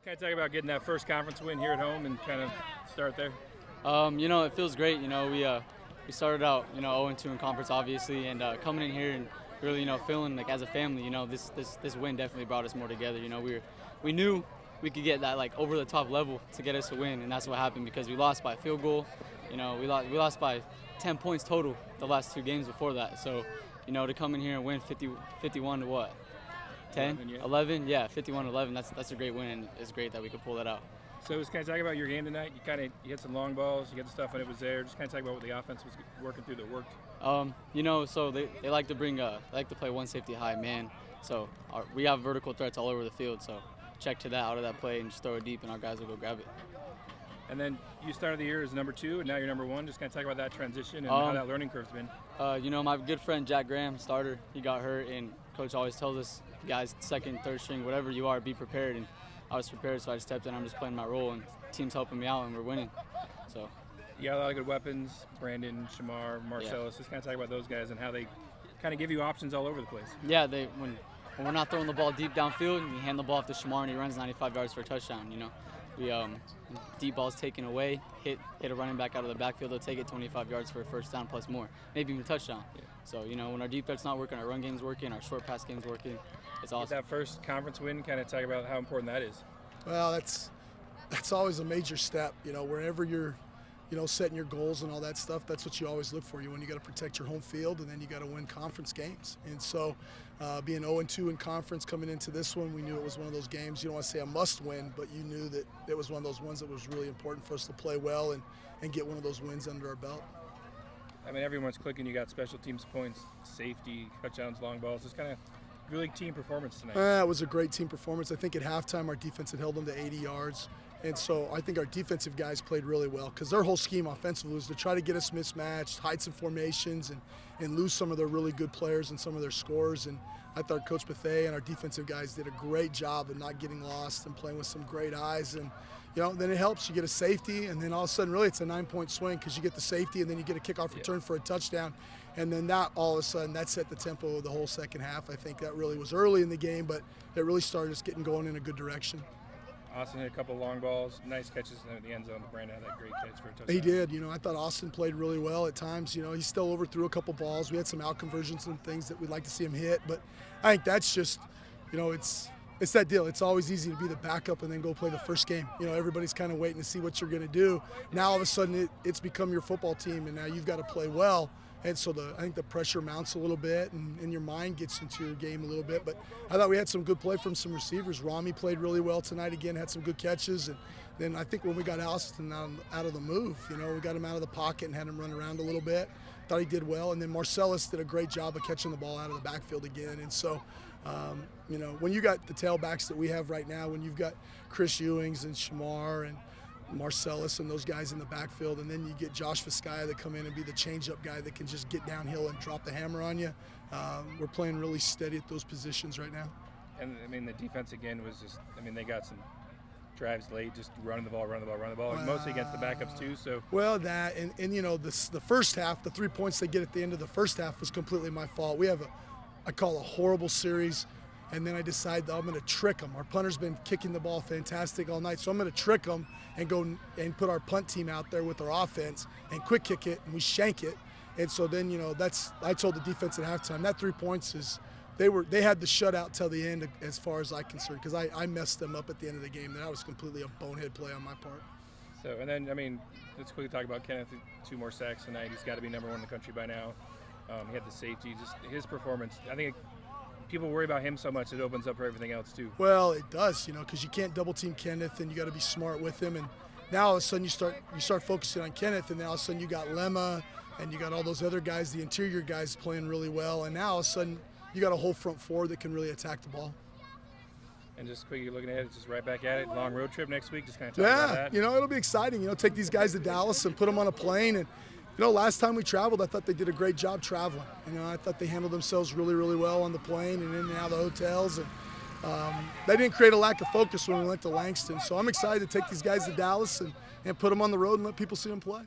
Can I talk about getting that first conference win here at home and kind of start there? It feels great. We started out, 0-2 in conference, obviously, and coming in here and really, feeling like as a family, this win definitely brought us more together. We knew we could get that like over the top level to get us a win, and that's what happened because we lost by a field goal. We lost by 10 points total the last two games before that. So, to come in here and win 51 to what? 10? 11? Yeah, 51-11. That's a great win, and it's great that we could pull that out. So just kind of talk about your game tonight. You hit some long balls, you get the stuff when it was there. Just kind of talk about what the offense was working through that worked. So they like to play one safety high man. So we have vertical threats all over the field. So check to that out of that play and just throw it deep, and our guys will go grab it. And then you started the year as number 2, and now you're number 1. Just kind of talk about that transition and how that learning curve's been. My good friend Jack Graham, starter, he got hurt, and coach always tells us, guys, second, third string, whatever you are, be prepared. And I was prepared, so I just stepped in. I'm just playing my role, and the team's helping me out, and we're winning. So you got a lot of good weapons, Brandon, Shamar, Marcellus. Yeah. Just kind of talk about those guys and how they kind of give you options all over the place. Yeah, when we're not throwing the ball deep downfield, and you hand the ball off to Shamar, and he runs 95 yards for a touchdown. We deep balls taken away, hit a running back out of the backfield, they'll take it 25 yards for a first down plus more, maybe even a touchdown. Yeah. So when our deep threat's not working, our run game's working, our short pass game's working, it's awesome. That first conference win, kind of talk about how important that is. Well, that's always a major step. Wherever you're, setting your goals and all that stuff, that's what you always look for. You got to protect your home field, and then you got to win conference games. And so, being 0-2 in conference coming into this one, we knew it was one of those games. You don't want to say a must-win, but you knew that it was one of those ones that was really important for us to play well and get one of those wins under our belt. I mean, everyone's clicking. You got special teams points, safety, touchdowns, long balls. Just kind of really team performance tonight. It was a great team performance. I think at halftime our defense had held them to 80 yards. And so I think our defensive guys played really well because their whole scheme offensively was to try to get us mismatched, hide some formations, and lose some of their really good players and some of their scorers. And I thought Coach Bethea and our defensive guys did a great job of not getting lost and playing with some great eyes. And, then it helps. You get a safety, and then all of a sudden, really, it's a 9-point swing because you get the safety, and then you get a kickoff return for a touchdown. And then that, all of a sudden, that set the tempo of the whole second half. I think that really was early in the game, but it really started us going in a good direction. Austin hit a couple long balls, nice catches in the end zone. Brandon had that great catch for a touchdown. He did. I thought Austin played really well at times. He still overthrew a couple balls. We had some out conversions and things that we'd like to see him hit. But I think that's just, it's that deal. It's always easy to be the backup and then go play the first game. Everybody's kind of waiting to see what you're going to do. Now all of a sudden it's become your football team, and now you've got to play well. And so I think the pressure mounts a little bit, and your mind gets into your game a little bit. But I thought we had some good play from some receivers. Rami played really well tonight again, had some good catches. And then I think when we got Austin out of the move, we got him out of the pocket and had him run around a little bit. Thought he did well. And then Marcellus did a great job of catching the ball out of the backfield again. And so, when you got the tailbacks that we have right now, when you've got Chris Ewings and Shamar and Marcellus and those guys in the backfield, and then you get Josh Vizcaya that come in and be the change-up guy that can just get downhill and drop the hammer on you. We're playing really steady at those positions right now. And, the defense again was just, they got some drives late, just running the ball, mostly against the backups too. So well, that and the first half, the 3 points they get at the end of the first half was completely my fault. We have I call a horrible series, and then I decide that I'm going to trick them. Our punter's been kicking the ball fantastic all night, so I'm going to trick them and go and put our punt team out there with our offense and quick kick it, and we shank it. And so then, I told the defense at halftime, that 3 points is they had the shutout till the end as far as I'm concerned, because I messed them up at the end of the game. That was completely a bonehead play on my part. So, and then, let's quickly talk about Kenneth. 2 more sacks tonight. He's got to be number 1 in the country by now. He had the safety, just his performance. I think people worry about him so much, it opens up for everything else too. Well, it does, because you can't double team Kenneth, and you got to be smart with him. And now all of a sudden you start focusing on Kenneth, and then all of a sudden you got Lemma, and you got all those other guys, the interior guys playing really well. And now all of a sudden you got a whole front four that can really attack the ball. And just quickly looking ahead, just right back at it. Long road trip next week. Just kind of talk about that. It'll be exciting. Take these guys to Dallas and put them on a plane. And last time we traveled, I thought they did a great job traveling. I thought they handled themselves really, really well on the plane and in and out of the hotels. And they didn't create a lack of focus when we went to Langston. So I'm excited to take these guys to Dallas and put them on the road and let people see them play.